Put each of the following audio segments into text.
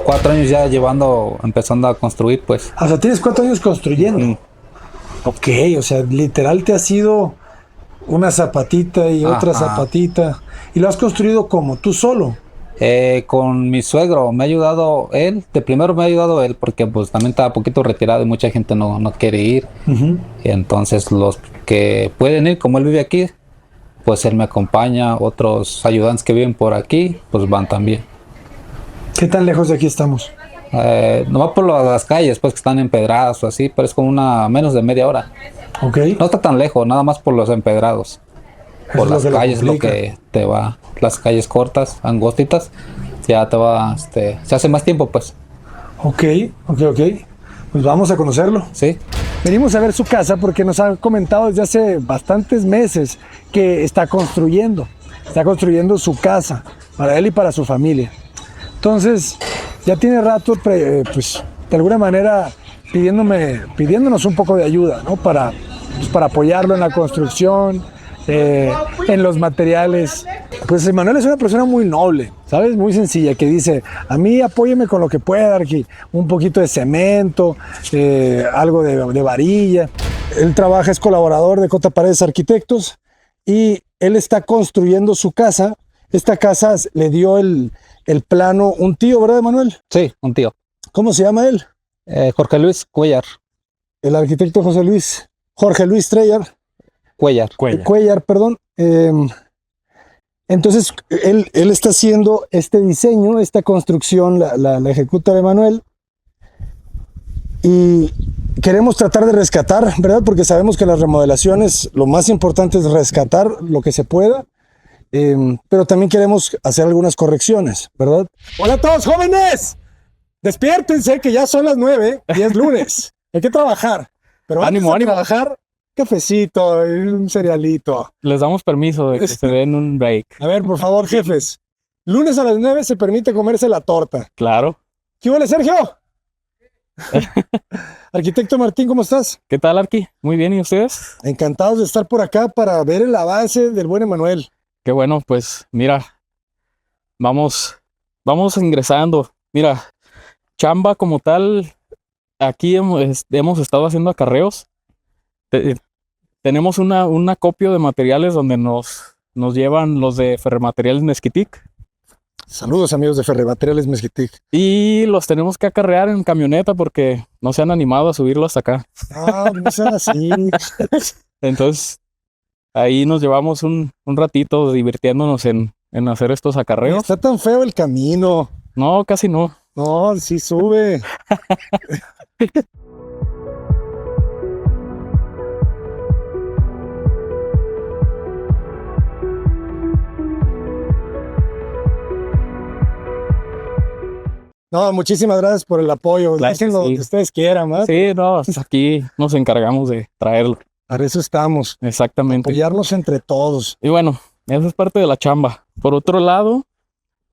4 años ya empezando a construir, pues. O sea, tienes 4 años construyendo. Mm. Ok, o sea, literal te ha sido una zapatita y otra Ajá. zapatita. ¿Y lo has construido como tú solo? Con mi suegro me ha ayudado él. De primero me ha ayudado él porque pues también estaba poquito retirado y mucha gente no quiere ir. Ujú. Y entonces los que pueden ir, como él vive aquí, pues él me acompaña. Otros ayudantes que viven por aquí, pues van también. ¿Qué tan lejos de aquí estamos? Nomás por las calles, pues que están empedradas o así, pero es como menos de media hora. Ok. No está tan lejos, nada más por los empedrados. Eso Por es lo las que lo calles lo complica. que te va, las calles cortas, angostitas, ya te va, se hace más tiempo, pues. Ok. Pues vamos a conocerlo. Sí. Venimos a ver su casa porque nos ha comentado desde hace bastantes meses que está construyendo su casa para él y para su familia. Entonces, ya tiene rato, pues, de alguna manera pidiéndonos un poco de ayuda, ¿no? Para apoyarlo en la construcción, en los materiales. Pues Emanuel es una persona muy noble, ¿sabes? Muy sencilla, que dice, a mí apóyeme con lo que pueda, aquí, un poquito de cemento, algo de varilla. Él trabaja, es colaborador de Cota Paredes Arquitectos y él está construyendo su casa. Esta casa le dio el plano un tío, ¿verdad, Emanuel? Sí, un tío. ¿Cómo se llama él? Jorge Luis Cuellar. El arquitecto Jorge Luis Trellar. Cuellar. Cuellar, perdón. Entonces, él está haciendo este diseño, esta construcción, la ejecuta Emanuel. Y queremos tratar de rescatar, ¿verdad? Porque sabemos que las remodelaciones, lo más importante es rescatar lo que se pueda. Pero también queremos hacer algunas correcciones, ¿verdad? Hola a todos, jóvenes. Despiértense que ya son las 9 y es lunes. Hay que trabajar. Pero Ánimo, antes de ánimo. trabajar, cafecito y un cerealito. Les damos permiso de que se den un break. A ver, por favor, jefes. Lunes a las 9 se permite comerse la torta. Claro. ¿Qué huele, Sergio? Arquitecto Martín, ¿cómo estás? ¿Qué tal, Arqui? Muy bien, ¿y ustedes? Encantados de estar por acá para ver el avance del buen Emanuel. Qué bueno, pues mira, vamos ingresando. Mira, chamba como tal, aquí hemos estado haciendo acarreos. Tenemos un acopio de materiales donde nos llevan los de Ferremateriales Mezquitic Saludos, amigos de Ferremateriales Mezquitic. y los tenemos que acarrear en camioneta porque no se han animado a subirlo hasta acá. Ah, no sean así. Entonces, ahí nos llevamos un ratito divirtiéndonos en hacer estos acarreos. Está tan feo el camino. No, casi no. No, sí sube. No, muchísimas gracias por el apoyo. Claro que Dejen lo sí. que ustedes quieran, ¿verdad? Sí, no, aquí nos encargamos de traerlo. Para eso estamos. Exactamente. Apoyarnos entre todos. Y bueno, esa es parte de la chamba. Por otro lado,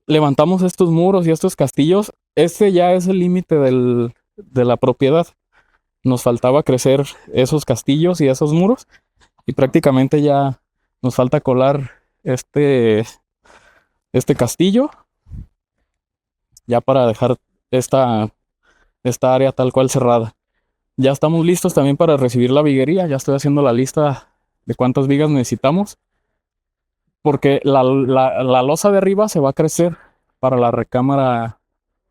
levantamos estos muros y estos castillos. Este ya es el límite de la propiedad. Nos faltaba crecer esos castillos y esos muros. Y prácticamente ya nos falta colar este castillo. Ya para dejar esta área tal cual cerrada. Ya estamos listos también para recibir la viguería. Ya estoy haciendo la lista de cuántas vigas necesitamos. Porque la losa de arriba se va a crecer para la recámara.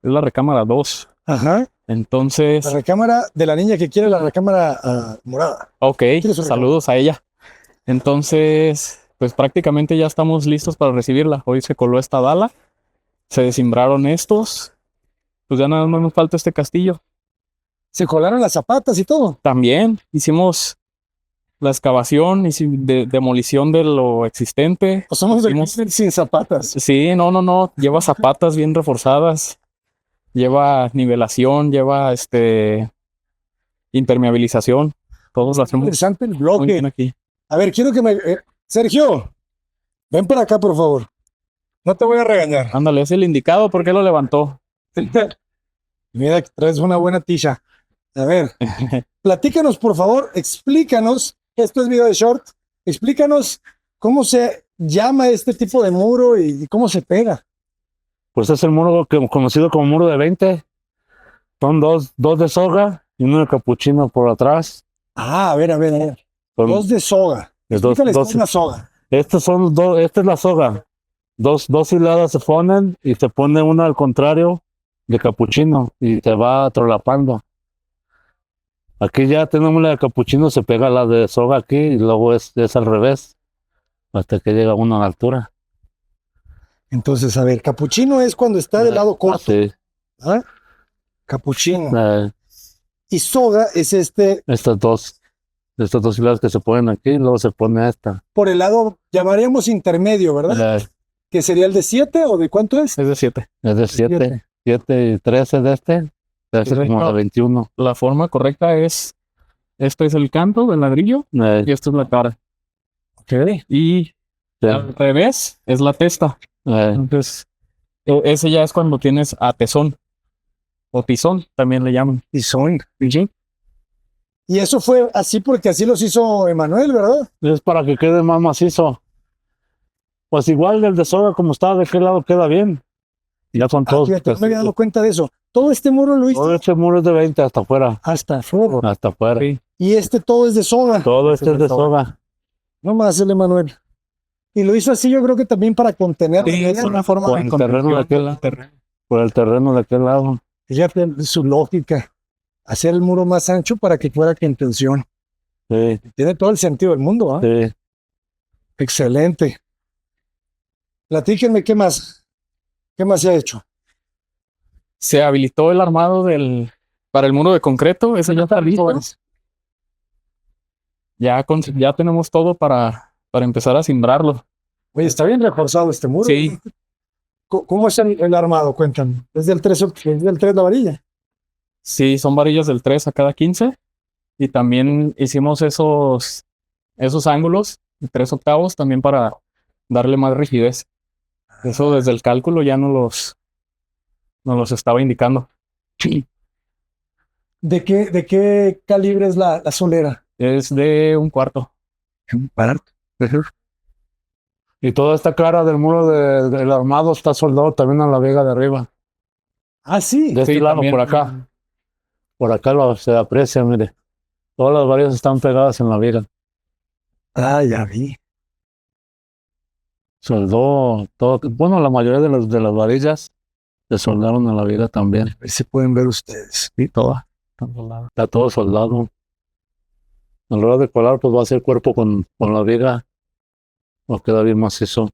Es la recámara 2. Ajá. Entonces, La recámara de la niña que quiere la recámara morada. ok, ¿Quiere su recámara? saludos a ella. Entonces, pues prácticamente ya estamos listos para recibirla. Hoy se coló esta dala. Se desimbraron estos. Pues ya nada más nos falta este castillo. Se colaron las zapatas y todo. También hicimos la excavación y demolición de lo existente. O somos de Hicimos- sin zapatas. Sí, no. Lleva zapatas bien reforzadas. Lleva nivelación, lleva impermeabilización. Todos lo hacemos Interesante el muy bloque. bien aquí. A ver, quiero que me... Sergio, ven para acá, por favor. No te voy a regañar. Ándale, es el indicado. ¿Por qué lo levantó? Mira que traes una buena tisha. A ver, platícanos, por favor, explícanos. Esto es video de short. Explícanos cómo se llama este tipo de muro y cómo se pega. Pues es el muro conocido como muro de 20. Son dos de soga y uno de capuchino por atrás. Ah, a ver, a ver, a ver. Son Dos de soga. dos, Explícales qué dos- es una soga. estos son dos, esta es la soga. Dos hiladas se ponen y se pone una al contrario de capuchino y se va trolapando. Aquí ya tenemos la de capuchino, se pega la de soga aquí y luego es al revés, hasta que llega uno a la altura. Entonces, a ver, capuchino es cuando está del lado corto. Sí. ¿Ah? Capuchino. Eh, Y soga es estas dos hiladas que se ponen aquí y luego se pone esta. por el lado, llamaríamos intermedio, ¿verdad? Que sería el de 7 o de cuánto es. Es de 7. Es de 7 y 13 de este. Debe ser como de 21. La forma correcta es, este es el canto del ladrillo Eh, y esto es la cara. Y sí. al revés es la testa. Entonces, ese ya es cuando tienes a tesón. O tizón, también le llaman. Tizón. Sí. Y eso fue así porque así los hizo Emanuel, ¿verdad? Es para que quede más macizo. Pues igual el de soga como está, de qué lado queda bien. Ya son todos. Fíjate, no me había dado cuenta de eso. Todo este muro lo Todo hizo este muro es de 20 hasta afuera. hasta afuera. Hasta afuera. Sí. Y este todo es de soga. Todo este es de soga. No más el Emanuel. Y lo hizo así, yo creo que también para contener. Sí, es una forma Por de el terreno de aquel lado. terreno. Por el terreno de aquel lado. Fíjate su lógica. Hacer el muro más ancho para que fuera contención. Sí, Tiene todo el sentido del mundo, ¿ah? sí. Excelente. Platíquenme qué más. ¿Qué más se ha hecho? Se habilitó el armado para el muro de concreto. Ese ya está listo. Ya tenemos todo para empezar a cimbrarlo. Oye, está bien reforzado este muro. Sí, ¿Cómo es el armado? Cuéntame. ¿Es del 3 la varilla? sí, son varillas del 3 a cada 15. Y también hicimos esos ángulos de 3/8 también para darle más rigidez. Eso desde el cálculo ya nos los estaba indicando. ¿De qué calibre es la solera? Es de 1/4. Y toda esta cara del muro del armado está soldado también a la viga de arriba. Ah, sí. De este Sí, lado también. por acá. Por acá se aprecia, mire. Todas las varillas están pegadas en la viga. Ah, ya vi. Soldó todo. Bueno, la mayoría de las varillas se soldaron a la viga también. A ver si pueden ver ustedes. Sí, toda. Está todo soldado. A la hora de colar, pues va a ser cuerpo con la viga. Va a quedar bien macizo.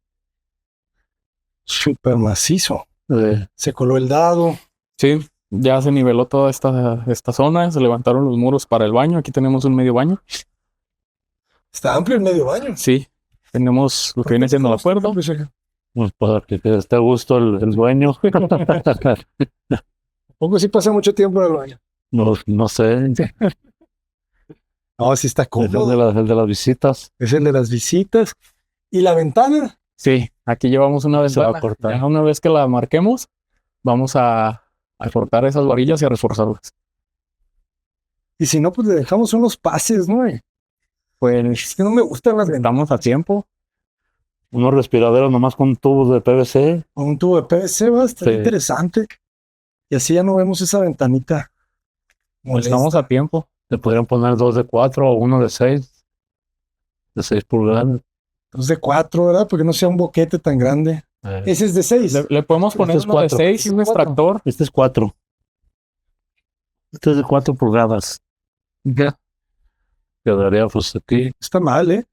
Súper macizo. Eh, Se coló el dado. Sí, ya se niveló toda esta zona. Se levantaron los muros para el baño. Aquí tenemos un medio baño. Está amplio el medio baño. Sí, tenemos lo que viene siendo la puerta. pues para que esté a gusto el dueño. Poco sí pasa mucho tiempo en el baño. No sé. No, sí está El cómodo. el de las visitas. Es el de las visitas. ¿Y la ventana? Sí, aquí llevamos una Se va a ventana. cortar. Ya una vez que la marquemos, vamos a cortar esas varillas y a reforzarlas. Y si no, pues le dejamos unos pases, ¿no? Es Pues que no me gustan las ventanas. estamos a tiempo. Unos respiraderos nomás con tubos de PVC. Con un tubo de PVC va a estar Sí. interesante. Y así ya no vemos esa ventanita. Pues molesta. estamos a tiempo. Le podrían poner 2 de 4 o 1 de 6. De 6 pulgadas. Dos de 4, ¿verdad? Porque no sea un boquete tan grande. Ese es de 6. Le podemos poner es uno de 4. 6 y un extractor. Este es 4. Este es de 4 pulgadas. Quedaría pues aquí. Está mal, ¿eh?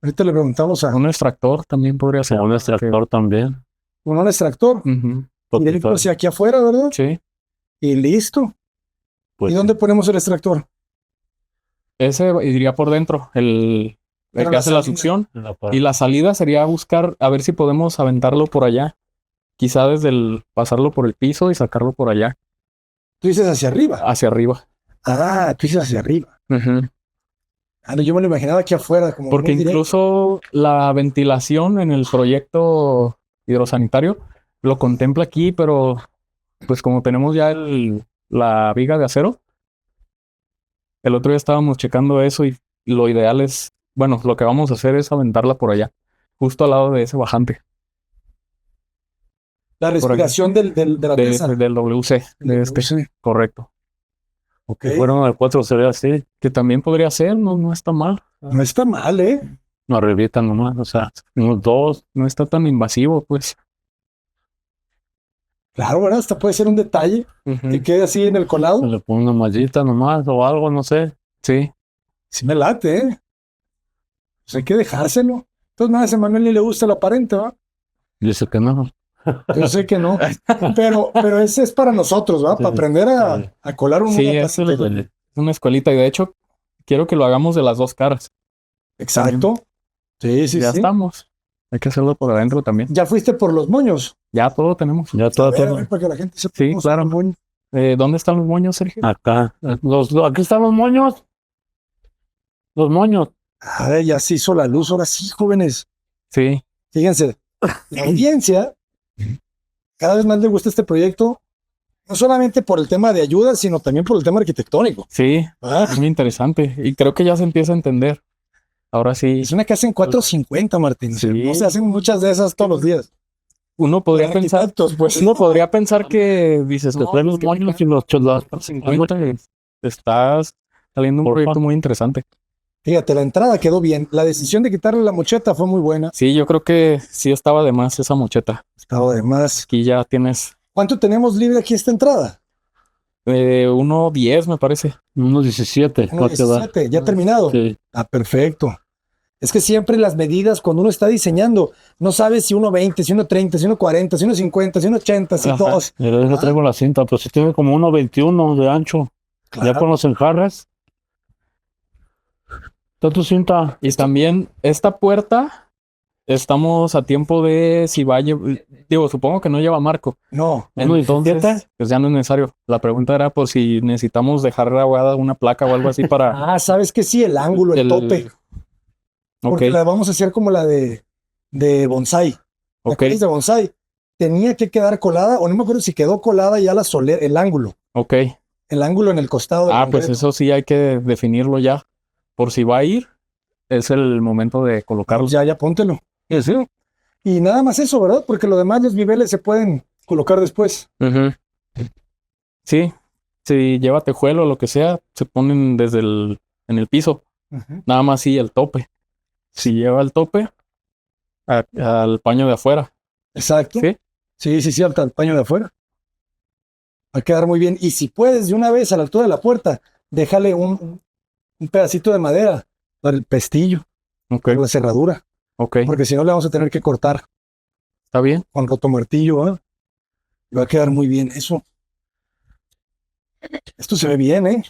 Ahorita le preguntamos a Un extractor también podría ser. Con un extractor también. un extractor. Ujú. Y directo hacia aquí afuera, ¿verdad? Sí. Y listo. Pues, ¿Y dónde ponemos el extractor? Ese iría por dentro. El Pero que la hace la salida. succión. en la parte. Y la salida sería buscar a ver si podemos aventarlo por allá. Quizá pasarlo por el piso y sacarlo por allá, Tú dices hacia arriba. hacia arriba. Ah, tú dices hacia arriba. Ujú. Ah, no, yo me lo imaginaba aquí afuera. Como Porque muy directo. incluso la ventilación en el proyecto hidrosanitario lo contempla aquí, pero pues como tenemos ya la viga de acero, el otro día estábamos checando eso y lo ideal es, bueno, lo que vamos a hacer es aventarla por allá, justo al lado de ese bajante. La respiración de la taza. del WC, de este. Sí. Correcto. Ok. Si fueron al 4 sería así, Que también podría ser, no está mal. No está mal, ¿eh? no arribita nomás, o sea, unos 2, No está tan invasivo, pues. Claro, ¿verdad? Hasta puede ser un detalle que quede así en el colado. le ponen una mallita nomás o algo, no sé. Sí. Sí me late, ¿eh? Pues hay que dejárselo. Entonces, nada, a Manuel ni le gusta el aparente, ¿va? Dice que no. Yo sé que no. Pero ese es para nosotros, ¿va? Sí. Para aprender a colar un Sí, una es tacita. una escuelita. Y de hecho, quiero que lo hagamos de las dos caras. Exacto. Sí, sí, Ya sí. estamos. Hay que hacerlo por adentro también. Ya fuiste por los moños. Ya todo tenemos. Ya A todo, ver, todo. para que la gente sepa Sí, cómo son claro. los moños. ¿Dónde están los moños, Sergio? Acá. Aquí están los moños. Los moños. Ay, ya se hizo la luz. Ahora sí, jóvenes. Sí, Fíjense, la audiencia cada vez más le gusta este proyecto, no solamente por el tema de ayuda, sino también por el tema arquitectónico. sí. ¿Va? Es muy interesante. Y creo que ya se empieza a entender. Ahora sí. Es una casa en 450, Martín. Sí. No se hacen muchas de esas todos los días. Uno podría Para pensar, arquitectos, pues. uno podría pensar que dices, Te traen los moños y los cholas. 50 estás saliendo un Porfa. proyecto muy interesante. Fíjate, la entrada quedó bien. La decisión de quitarle la mocheta fue muy buena. Sí, yo creo que sí estaba de más esa mocheta. Estaba de más. Aquí ya tienes ¿Cuánto tenemos libre aquí esta entrada? 1.10, me parece. Unos 17. Uno 17, ya terminado. Sí. Ah, perfecto. Es que siempre las medidas, cuando uno está diseñando, no sabes si 1.20, si 1.30, si 1.40, si 1.50, si 1.80, si Ajá. 2. Mira, yo traigo la cinta, pero sí tiene como 1.21 de ancho. Ya con los enjarres. Está tu cinta. Y también esta puerta, estamos a tiempo de si va a llevar, digo, supongo que no lleva marco. No, Entonces, pues ya no es necesario. La pregunta era por si necesitamos dejar grabada una placa o algo así para sabes que sí, el ángulo, el tope. Ok, Porque la vamos a hacer como la de bonsai. La ok, que es de bonsai. Tenía que quedar colada, o no me acuerdo si quedó colada ya la solera, el ángulo. ok. El ángulo en el costado del Ah, pues concreto. eso sí hay que definirlo ya. Por si va a ir, es el momento de colocarlo. Ya, póntelo. Sí. Y nada más eso, ¿verdad? Porque lo demás, los niveles se pueden colocar después. Ujú. Sí, si lleva tejuelo o lo que sea, se ponen en el piso. Nada más sí el tope. Si lleva el tope, al paño de afuera. Exacto. Sí, Sí, hasta el paño de afuera. Va a quedar muy bien. Y si puedes, de una vez a la altura de la puerta, déjale un pedacito de madera para el pestillo, ok, para la cerradura. ok. Porque si no, le vamos a tener que cortar Está bien. con rotomartillo, ¿eh? Y va a quedar muy bien eso. Esto se ve bien, ¿eh?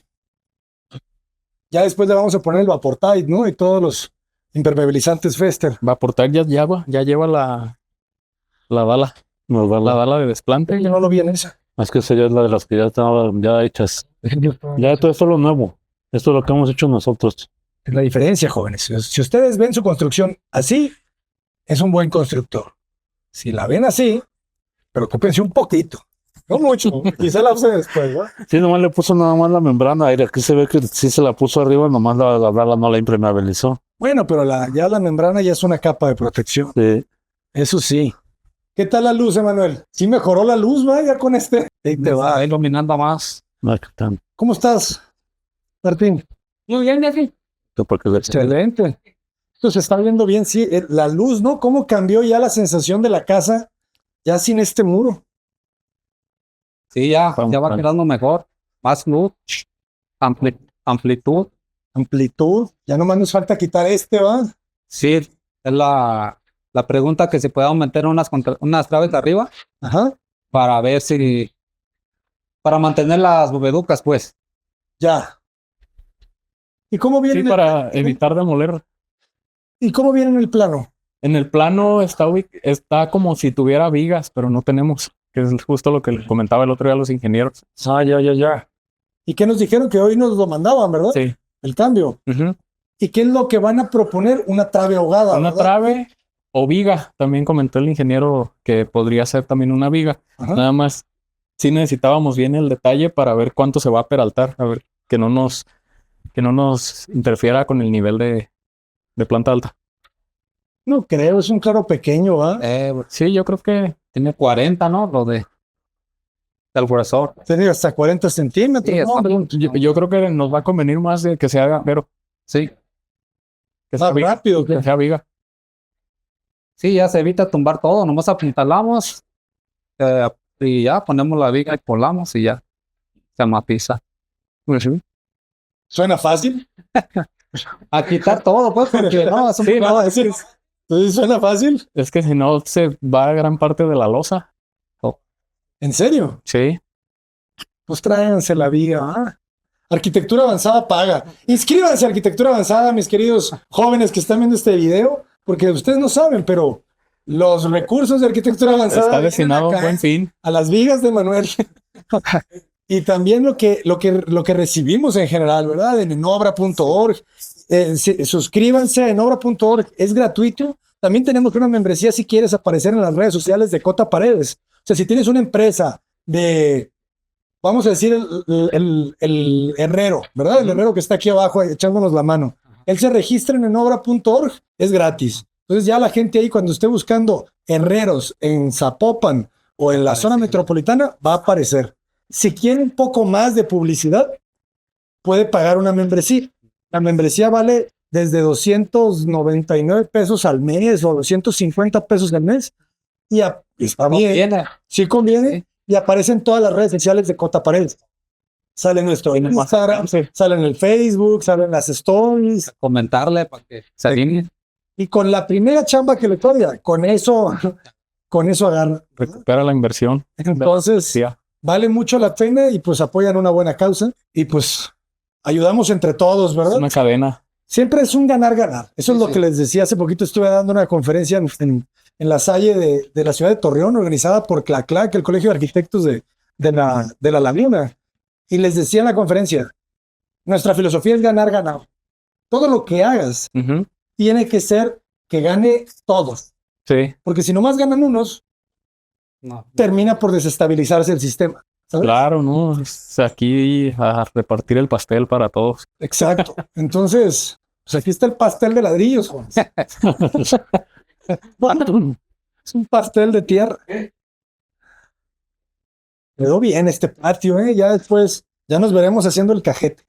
Ya después le vamos a poner el Vaportite, ¿no? Y todos los impermeabilizantes Fester. Va a aportar ya lleva la bala. Nos va La bala de desplante. Yo no lo vi en esa. Es que esa ya es la de las que ya estaban ya hechas. Ya todo esto es lo nuevo. Esto es lo que hemos hecho nosotros. Es la diferencia, jóvenes. Si ustedes ven su construcción así, es un buen constructor. Si la ven así, preocúpense un poquito. No mucho. Quizá la usen después, ¿no? Sí, nomás le puso nada más la membrana aire. Aquí se ve que sí se la puso arriba, nomás la bala no la impermeabilizó. Bueno, pero ya la membrana ya es una capa de protección. Sí. Eso sí. ¿Qué tal la luz, Emanuel? Sí mejoró la luz, va, ya con este. Ahí te va. iluminando más. No, ¿qué tal? ¿Cómo estás, Martín? Muy bien, Defi. Porque Excelente. Esto se está viendo bien, sí. La luz, ¿no? ¿Cómo cambió ya la sensación de la casa ya sin este muro? Sí, ya va Vamos. quedando mejor. Más luz, amplitud. Amplitud. Ya nomás nos falta quitar este, ¿va? Sí, es la pregunta que se puede aumentar unas traves de arriba Ajá. para ver si, para mantener las boveducas, pues. Ya. ¿Y cómo viene, Sí, para evitar demoler. ¿Y cómo viene en el plano? En el plano está como si tuviera vigas, pero no tenemos. Que es justo lo que les comentaba el otro día a los ingenieros. ya. ¿Y qué nos dijeron? Que hoy nos lo mandaban, ¿verdad? Sí. El cambio. Ujú. ¿Y qué es lo que van a proponer? Una trave ahogada. Una ¿verdad? trave o viga. También comentó el ingeniero que podría ser también una viga. Ajá. Nada más, sí necesitábamos bien el detalle para ver cuánto se va a peraltar. A ver, que no nos interfiera con el nivel de planta alta. No creo, es un claro pequeño, ¿va? Sí, yo creo que tiene 40, ¿no? Lo del gruesor. Tiene hasta 40 centímetros, Sí, ¿no? Yo creo que nos va a convenir más de que se haga, pero Sí. que sea Más viga, rápido. que sea viga. Sí, ya se evita tumbar todo, nomás apuntalamos y ya ponemos la viga y polamos y ya se matiza. ¿Suena fácil? A quitar todo, pues, porque no, es un Sí, no, Entonces, ¿suena fácil? es que si no se va gran parte de la losa. ¿En serio? Sí. Pues tráiganse la viga. Arquitectura avanzada paga. Inscríbanse a Arquitectura Avanzada, mis queridos jóvenes que están viendo este video, porque ustedes no saben, pero los recursos de Arquitectura Avanzada Está vienen destinado a un acá, buen fin. a las vigas de Manuel. Y también lo que recibimos en general, ¿verdad? En enobra.org. Suscríbanse en enobra.org, es gratuito. También tenemos una membresía si quieres aparecer en las redes sociales de Cota Paredes. O sea, si tienes una empresa de, vamos a decir, el herrero, ¿verdad? El herrero que está aquí abajo echándonos la mano. Él se registra en enobra.org, es gratis. Entonces ya la gente ahí cuando esté buscando herreros en Zapopan o en la zona metropolitana va a aparecer. Si quiere un poco más de publicidad, puede pagar una membresía. La membresía vale desde 299 pesos al mes o 250 pesos al mes. Y está bien, Viene. sí conviene. Sí. Y aparece en todas las redes sociales de Cota Paredes. Sale en nuestro Instagram, Sí. sale en el Facebook, sale en las stories. Comentarle para que se alinee. Y con la primera chamba que le toca, con eso agarra. Recupera la inversión. Entonces, Sí, vale mucho la pena y pues apoyan una buena causa y pues ayudamos entre todos, es ¿verdad? una cadena. Siempre es un ganar-ganar. Eso es Sí, lo sí. que les decía hace poquito. Estuve dando una conferencia en la Salle de la ciudad de Torreón, organizada por CLACLAC, el Colegio de Arquitectos de la Laguna. Y les decía en la conferencia, nuestra filosofía es ganar-ganar. Todo lo que hagas Ujú. tiene que ser que gane todos. Sí, Porque si nomás ganan unos, No. termina por desestabilizarse el sistema. ¿Sabes? claro, ¿no? Es aquí a repartir el pastel para todos. Exacto. Entonces, pues aquí está el pastel de ladrillos, jóvenes. Es un pastel de tierra. Quedó bien este patio, ¿eh? Ya después, ya nos veremos haciendo el cajete.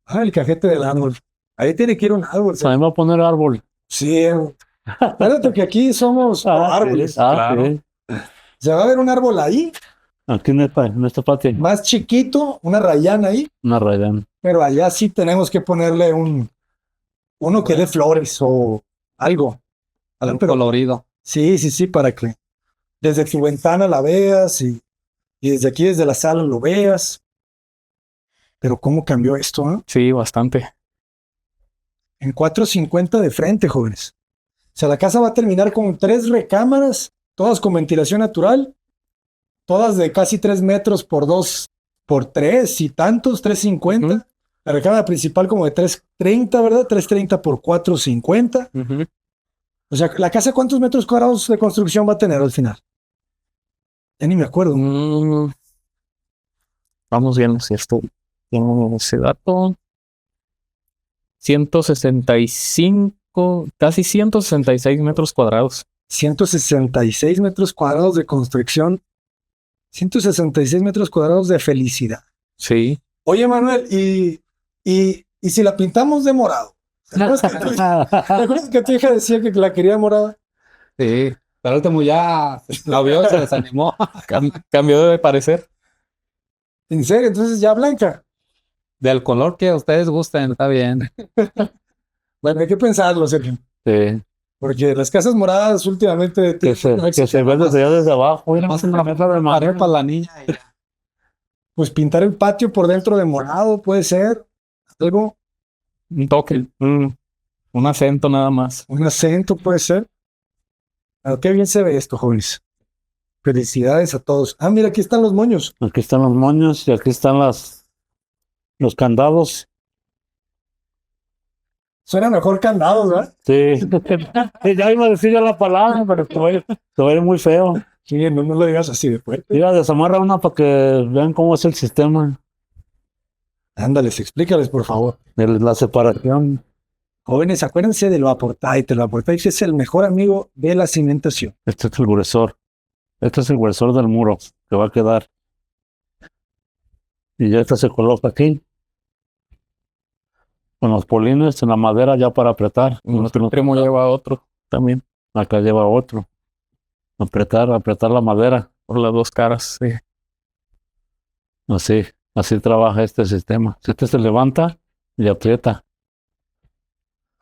El cajete del árbol. Ahí tiene que ir un árbol. A mí me va a poner árbol. Sí. Espérate que aquí somos árboles. claro. Sí. Se va a ver un árbol ahí, Aquí en esta patio, más chiquito, una rayana ahí, una rayana. pero allá sí tenemos que ponerle uno que dé flores o algo. Un Pero colorido. sí, para que desde tu ventana la veas y desde aquí, desde la sala, lo veas. Pero cómo cambió esto, ¿eh? Sí, bastante. En 450 de frente, jóvenes. O sea, la casa va a terminar con 3 recámaras, todas con ventilación natural, todas de casi 3 metros por 2 por 3 y tantos, 350. Ujú. La recámara principal como de 330, ¿verdad? 330 por 450. Ujú. O sea, ¿la casa cuántos metros cuadrados de construcción va a tener al final? Ya ni me acuerdo. Vamos viendo si esto tengo ese dato. 165, casi 166 metros cuadrados. 166 metros cuadrados de construcción. 166 metros cuadrados de felicidad. Sí. Oye, Manuel, y si la pintamos de morado. ¿Te acuerdas que tu hija decía que la quería morada? Sí. Pero el último ya la vio y se desanimó. Cambió de parecer. ¿En serio? Entonces ya blanca. Del color que ustedes gusten, está bien. Bueno, hay que pensarlo, Sergio. Sí. Porque las casas moradas últimamente... Que se ve desde allá desde abajo. Mira, Más una mesa de pared para la niña. Y ya. Pues pintar el patio por dentro de morado puede ser algo, Un toque. Un acento nada más. un acento puede ser. Pero qué bien se ve esto, jóvenes. Felicidades a todos. Ah, mira, aquí están los moños. Aquí están los moños y aquí están los candados. Suena mejor candados, ¿verdad? Sí. Sí, ya iba a decir ya la palabra, pero se va a ir muy feo. Sí, no lo digas así de fuerte. Mira, desamarra una para que vean cómo es el sistema Ándales, explícales, por favor. de la separación. Jóvenes, acuérdense de lo Aportaite. Lo Aportaite es el mejor amigo de la cimentación. Este es el gruesor. Este es el gruesor del muro que va a quedar. Y ya este se coloca aquí. Con los polines en la madera ya para apretar. Nuestro extremo lleva otro también, Acá lleva otro. Apretar la madera. por las dos caras. Sí. Así trabaja este sistema. Si este se levanta y aprieta.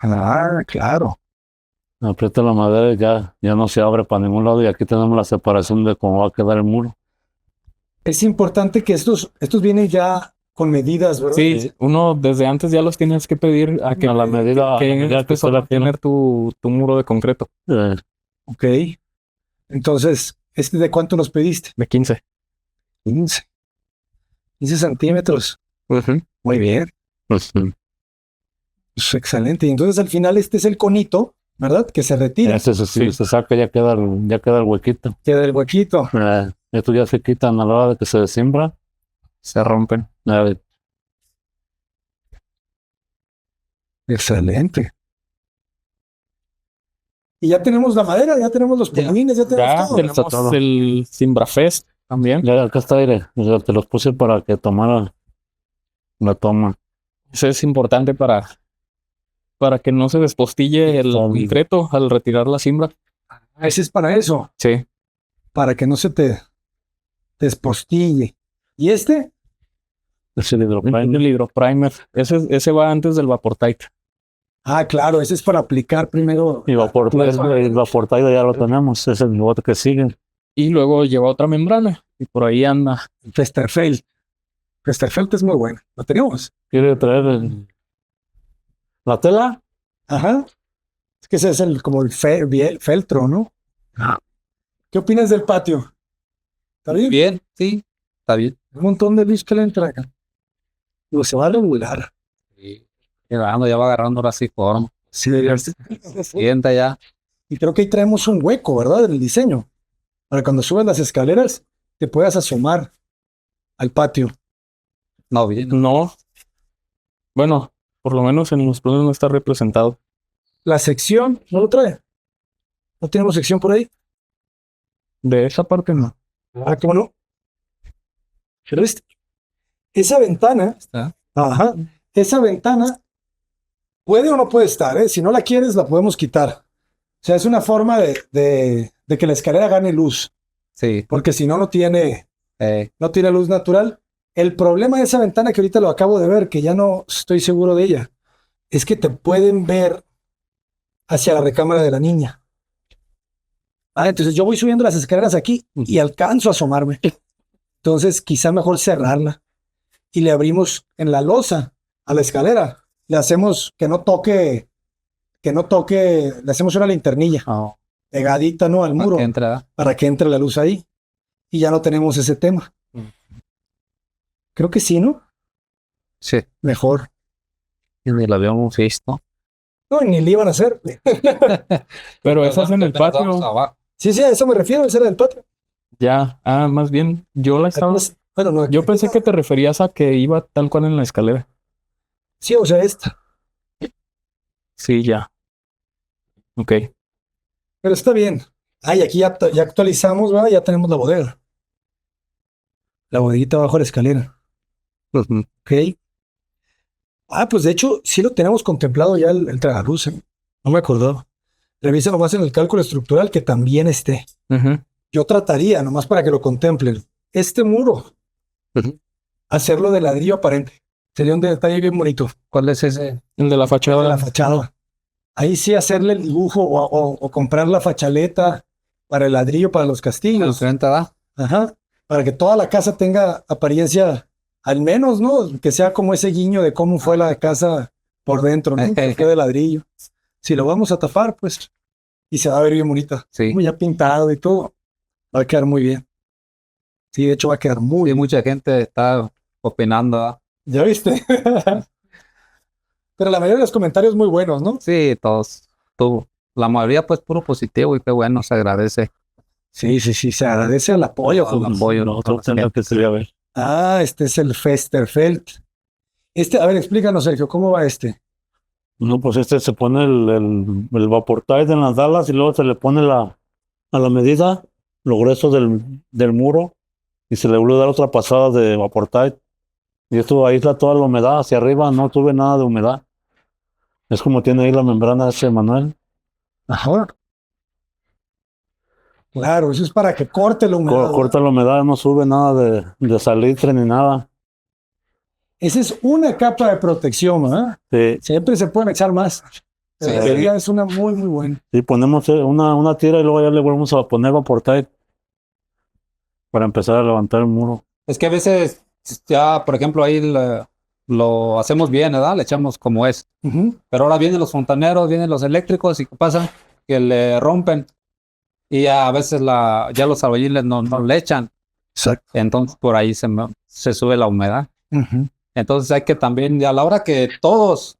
Ah, claro. Aprieta la madera y ya no se abre para ningún lado. Y aquí tenemos la separación de cómo va a quedar el muro. Es importante que estos vienen ya con medidas, ¿verdad? Sí, uno desde antes ya los tienes que pedir a que, A la medida, que estés usted la a tener tu muro de concreto tiene. Ok. Entonces, ¿de cuánto nos pediste? de 15. 15. 15 centímetros. Muy bien. Pues, Pues, excelente. Y entonces al final este es el conito, ¿verdad? Que se retira. si se saca ya queda el huequito. Queda el huequito. Esto ya se quitan a la hora de que se desimbra. Se rompen. Excelente. Y ya tenemos la madera, ya tenemos los polines, ya tenemos Ya todo. tenemos todo. el Simbrafest también. Ya acá está aire. Ya te los puse para que tomara la toma. Eso es importante para que no se despostille el Está bien. concreto al retirar la simbra. Ese es para eso, Sí. para que no se te despostille. ¿Y este? Es el hidroprimer. El hidroprimer. Ese va antes del Vaportite. Ah, claro, ese es para aplicar primero. Y Vaportide ya lo tenemos. Es el bote que sigue. Y luego lleva otra membrana. Y por ahí anda. Festerfeld. Festerfeld es muy bueno. ¿Lo tenemos? ¿Quiere traer la tela? Ajá. Es que ese es como el feltro, ¿no? Ah. ¿Qué opinas del patio? ¿Está bien? Bien, sí, está bien. Un montón de luz que le entra acá. Digo, se va a regular. Sí. Ya va agarrando ahora sí forma. Sí, debería ser. Sienta ya. Y creo que ahí traemos un hueco, ¿verdad? En el diseño. Para cuando subas las escaleras, te puedas asomar al patio. No, bien. No. Bueno, por lo menos en los planos no está representado. La sección, ¿no lo trae? ¿No tenemos sección por ahí? De esa parte no. Ah, ¿cómo no? Pero esa ventana, Está. ajá, esa ventana puede o no puede estar, ¿eh? Si no la quieres, la podemos quitar. O sea, es una forma de que la escalera gane luz, Sí. porque si no, no tiene luz natural. El problema de esa ventana que ahorita lo acabo de ver, que ya no estoy seguro de ella, es que te pueden ver hacia la recámara de la niña. Ah, entonces yo voy subiendo las escaleras aquí y alcanzo a asomarme. Entonces, quizá mejor cerrarla y le abrimos en la losa a la escalera. Le hacemos que no toque, le hacemos una linternilla No, pegadita, ¿no? Al muro que entra. para que entre la luz ahí y ya no tenemos ese tema. Creo que sí, ¿no? Sí. Mejor. Y ni lo habíamos visto. No, ni le iban a hacer. Pero esa es en el Vamos patio. abajo. Sí, sí, a eso me refiero, esa era del patio. Ya. Ah, más bien, yo la estaba. Bueno, no, Yo pensé que te referías a que iba tal cual en la escalera. sí, o sea, esta. Sí, ya. Ok. Pero está bien. Ah, y aquí ya actualizamos, ¿verdad? Ya tenemos la bodega. La bodeguita abajo de la escalera. Ok. Ah, pues de hecho, sí lo tenemos contemplado ya el tragaluz, ¿eh? No me acordaba. Revisa nomás en el cálculo estructural que también esté. Ujú. Yo trataría, nomás para que lo contemplen, este muro, hacerlo de ladrillo aparente. Sería un detalle bien bonito. ¿Cuál es ese? El de la De fachada. la fachada. Ahí sí hacerle el dibujo o comprar la fachaleta para el ladrillo, para los castillos. ¿El 30 da? Ajá. Para que toda la casa tenga apariencia, al menos, ¿no? Que sea como ese guiño de cómo fue la casa por dentro, ¿no? Que quede de ladrillo. Si lo vamos a tapar, pues, y se va a ver bien bonita. Sí. Como ya pintado y todo, va a quedar muy bien. Sí, de hecho va a quedar muy Sí, bien. mucha gente está opinando. ¿Va? ¿Ya viste? Pero la mayoría de los comentarios muy buenos, ¿no? Sí, todos. La mayoría, pues, puro positivo y qué bueno, se agradece. Sí, sí, sí, se agradece el apoyo. El apoyo. No, otro tema que se ve a ver. Ah, este es el Festerfeld. A ver, explícanos, Sergio, ¿cómo va este? No, pues se pone el Vaportide en las alas y luego se le pone a la medida lo grueso del muro y se le volvió a dar otra pasada de Vaportite. Y esto aísla toda la humedad. Hacia arriba no tuve nada de humedad. Es como tiene ahí la membrana ese Manuel. Ajá. Claro, eso es para que corte la humedad. Corta la humedad, no sube nada de salitre ni nada. Esa es una capa de protección, ¿verdad? Sí, Siempre se pueden echar más. Sí. Pero ya es una muy, muy buena. sí, ponemos una tira y luego ya le volvemos a poner Vaportite para empezar a levantar el muro. Es que a veces ya, por ejemplo, ahí lo hacemos bien, ¿verdad? Le echamos como es. Ujú. Pero ahora vienen los fontaneros, vienen los eléctricos y ¿qué pasa? Que le rompen y ya a veces ya los albañiles no le echan. Exacto. Entonces por ahí se sube la humedad. Ujú. Entonces hay que también, a la hora que todos,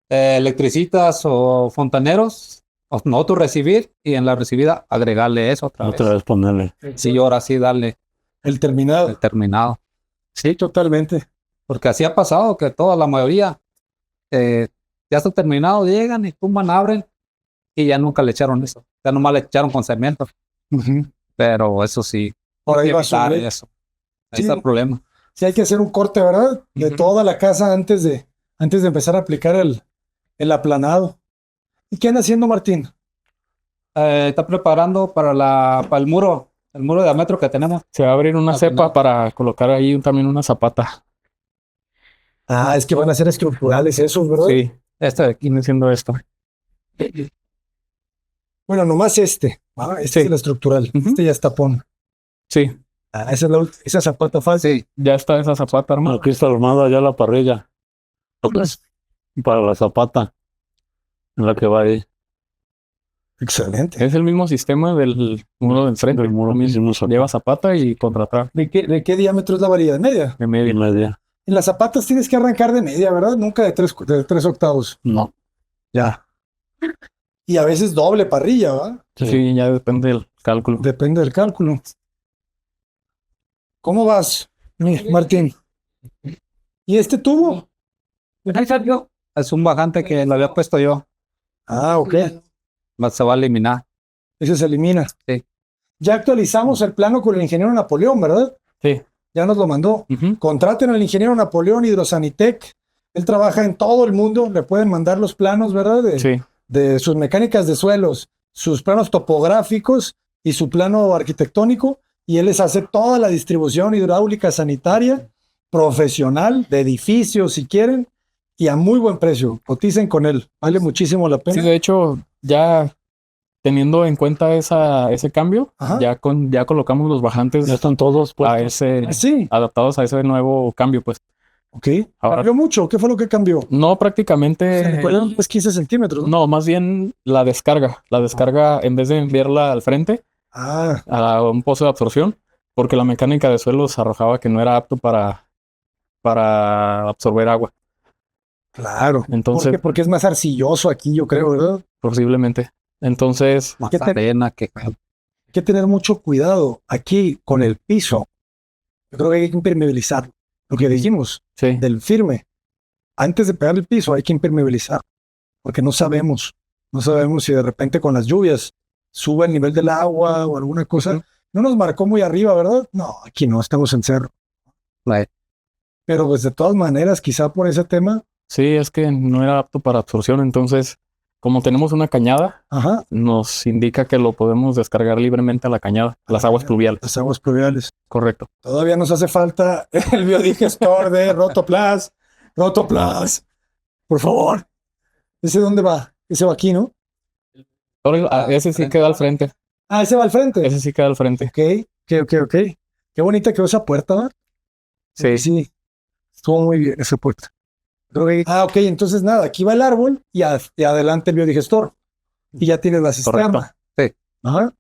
electricistas o fontaneros, nosotros recibir y en la recibida agregarle eso otra Otra vez. vez ponerle. Sí, ahora sí darle El terminado. el terminado. Sí, totalmente. Porque así ha pasado que toda la mayoría ya está terminado, llegan y tumban, abren y ya nunca le echaron eso. Ya nomás le echaron con cemento. Ujú. Pero eso sí, Por hay ahí que va a evitar subir. eso. Ahí Sí. está el problema. Sí, hay que hacer un corte, ¿verdad? De Ujú. toda la casa antes de empezar a aplicar el aplanado. ¿Y qué anda haciendo Martín? Está preparando para el muro de diámetro que tenemos. Se va a abrir una Al cepa final. para colocar ahí también una zapata. Ah, es que van a ser estructurales esos, ¿verdad? Sí, Este de aquí. viene siendo esto. Bueno, nomás este. Ah, este Sí. es el estructural. Ujú. Este ya es tapón. Sí, Ah, esa es esa zapata fácil. Sí, ya está esa zapata, hermano. Aquí está armada ya la parrilla para la zapata en la que va ahí. Excelente. Es el mismo sistema del muro de enfrente. Del muro Lo mismo. hicimos zapata. Lleva zapata y contra atrás ¿De qué diámetro es la varilla? ¿De media? de Y medio. media. En las zapatas tienes que arrancar de media, ¿verdad? Nunca de tres octavos. No. Ya. Y a veces doble parrilla, ¿va? Sí, ya depende del cálculo. Depende del cálculo. ¿Cómo vas, Martín? ¿Y este tubo? es un bajante que lo había puesto yo. Ah, ok. Se va a eliminar. Ese se elimina. Sí. Ya actualizamos el plano con el ingeniero Napoleón, ¿verdad? Sí. Ya nos lo mandó. Ujú. Contraten al ingeniero Napoleón Hidrosanitec. Él trabaja en todo el mundo. Le pueden mandar los planos, ¿verdad? Sí. De sus mecánicas de suelos, sus planos topográficos y su plano arquitectónico. Y él les hace toda la distribución hidráulica sanitaria, profesional, de edificios si quieren, y a muy buen precio. Coticen con él. Vale muchísimo la Sí, pena. de hecho, ya teniendo en cuenta ese cambio, Ajá. ya colocamos los bajantes Ya están todos a puestos. Sí, adaptados a ese nuevo cambio, pues. ok. Ahora- ¿Cambió mucho? ¿Qué fue lo que cambió? No Se prácticamente, recuerdan, pues 15 centímetros, ¿no? no, más bien la descarga. La descarga, en vez de enviarla al frente, Ah, a un pozo de absorción, porque la mecánica de suelos arrojaba que no era apto para absorber agua, claro. Entonces- Porque es más arcilloso aquí, yo creo, ¿verdad? posiblemente. Entonces, Más ¿Qué te- arena que... Hay que tener mucho cuidado aquí con el piso. Yo creo que hay que impermeabilizar. Lo que dijimos sí, del firme. Antes de pegar el piso hay que impermeabilizar. Porque no sabemos. No sabemos si de repente con las lluvias sube el nivel del agua o alguna cosa. Ujú. No nos marcó muy arriba, ¿verdad? No, aquí no, estamos en cerro. Right. Pero pues de todas maneras, quizá por ese tema, sí, es que no era apto para absorción. Entonces, como tenemos una cañada, ajá, nos indica que lo podemos descargar libremente a la cañada, a las aguas pluviales. las aguas pluviales. Correcto. Todavía nos hace falta el biodigestor de Rotoplas. Rotoplas. Por favor. ¿Ese dónde va? Ese va aquí, ¿no? Ahora, ese sí queda al frente. Ah, ese va al frente. Ese sí queda al frente. Ok. Qué bonita quedó esa puerta, ¿va? Sí. Sí. Estuvo muy bien esa puerta. Ah, ok. Entonces nada, aquí va el árbol y adelante el biodigestor. Y ya tienes la cisterna. Correcto. Sí. Ajá.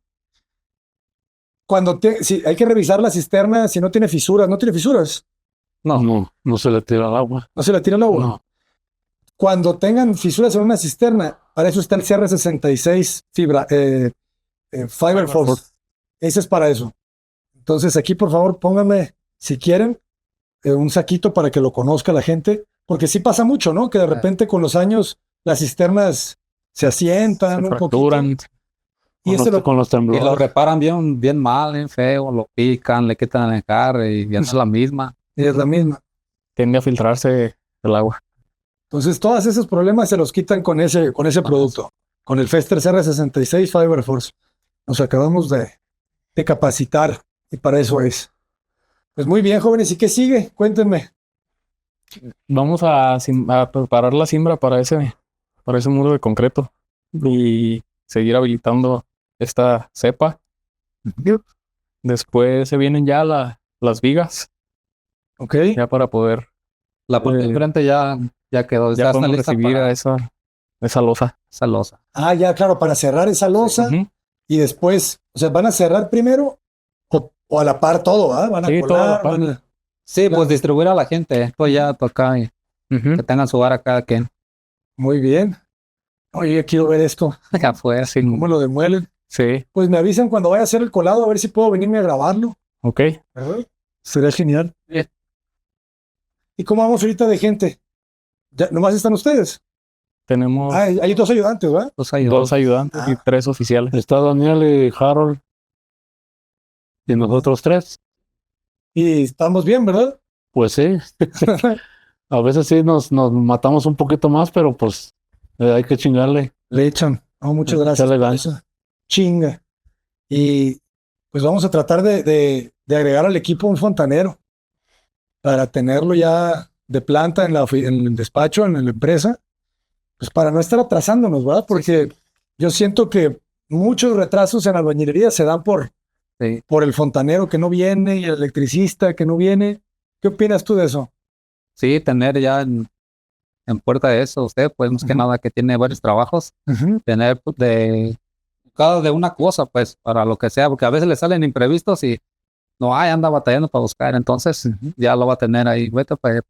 Sí, hay que revisar la cisterna si no tiene fisuras. ¿No tiene fisuras? No se le tira el agua. ¿No se le tira el agua? No. Cuando tengan fisuras en una cisterna, para eso está el CR66 Fiber Force. Ese es para eso. Entonces aquí, por favor, pónganme, si quieren, un saquito para que lo conozca la gente, porque sí pasa mucho, ¿no? Que de repente con los años las cisternas se asientan Se un poquito. fracturan. Y ese lo, con los Y lo temblores. reparan bien, bien mal, bien feo, lo pican, le quitan el carro y ya no es la misma. es la misma. Tiende a filtrarse el agua. Entonces, todos esos problemas se los quitan con ese producto, con el Fester CR66 Fiber Force. Nos acabamos de capacitar y para eso es. Pues muy bien, jóvenes. ¿Y qué sigue? Cuéntenme. Vamos a preparar la siembra para ese muro de concreto y seguir habilitando esta cepa. Después se vienen ya las vigas, Ok. ya para poder, La parte de enfrente ya quedó, ya ya está podemos lista recibir para a esa losa. esa losa. Ah, ya, claro, para cerrar esa losa Ujú. y después, o sea, van a cerrar primero o a la par todo, ¿ah? Van a Sí, todo a la colar, par. van a- Sí, Claro. pues distribuir a la gente, pues ya para acá, y Ujú. que tengan su vara cada quien. Muy bien. Oye, quiero ver esto. Ya fue así. ¿Cómo lo demuelen? Sí, Pues me avisan cuando vaya a hacer el colado a ver si puedo venirme a grabarlo. ok. ¿Verdad? Sería genial. Bien. ¿Y cómo vamos ahorita de gente? ¿Ya, nomás están ustedes? Tenemos Ah, hay dos ayudantes, ¿verdad? Pues ahí dos ayudantes y Ah. 3 oficiales. Está Daniel y Harold. Y nosotros 3. Y estamos bien, ¿verdad? Pues sí. A veces sí nos matamos un poquito más, pero pues hay que chingarle. Le echan. Oh, muchas gracias. Echarle por ganas. eso. Chinga. Y pues vamos a tratar de agregar al equipo un fontanero para tenerlo ya de planta en en el despacho, en la empresa, pues para no estar atrasándonos, ¿verdad? Porque yo siento que muchos retrasos en albañilería se dan Sí. por el fontanero que no viene y el electricista que no viene. ¿Qué opinas tú de eso? Sí, tener ya en puerta de eso, usted, pues más que Ujú. nada que tiene varios trabajos, tener pues, cada de una cosa, pues, para lo que sea, porque a veces le salen imprevistos y no hay, anda batallando para buscar, entonces ya lo va a tener ahí, vete pues,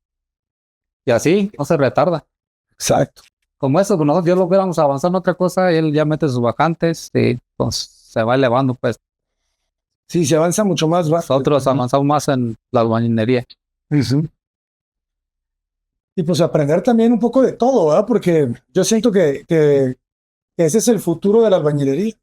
y así no se retarda. Exacto. Como eso, pues nosotros ya lo hubiéramos avanzado en otra cosa, él ya mete sus vacantes y pues se va elevando, pues Sí, se avanza mucho más rápido. nosotros avanzamos más en la albañilería. Y pues aprender también un poco de todo, ¿verdad? Porque yo siento que ese es el futuro de la albañilería.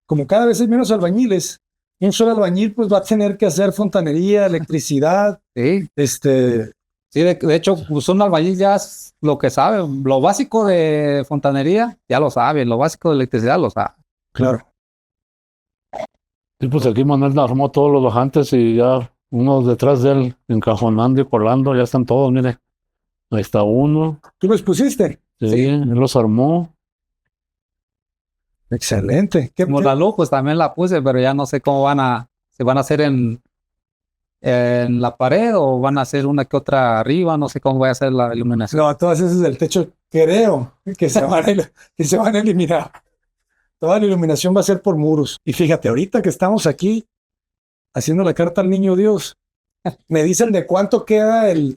Como cada vez hay menos albañiles, un solo albañil pues va a tener que hacer fontanería, electricidad, Sí, este, sí, de hecho, pues un albañil ya es lo que sabe, lo básico de fontanería ya lo sabe, lo básico de electricidad lo sabe. claro. Sí, pues aquí Manuel armó todos los bajantes y ya unos detrás de él, encajonando y colando, ya están todos, mire. Ahí está uno. ¿Tú los pusiste? Sí, él los armó. Excelente. Como la luz, pues también la puse, pero ya no sé cómo si van a hacer en la pared o van a hacer una que otra arriba, no sé cómo va a ser la iluminación. No, todas esas del techo creo que que se van a eliminar. Toda la iluminación va a ser por muros. Y fíjate, ahorita que estamos aquí haciendo la carta al niño Dios, me dicen de cuánto queda el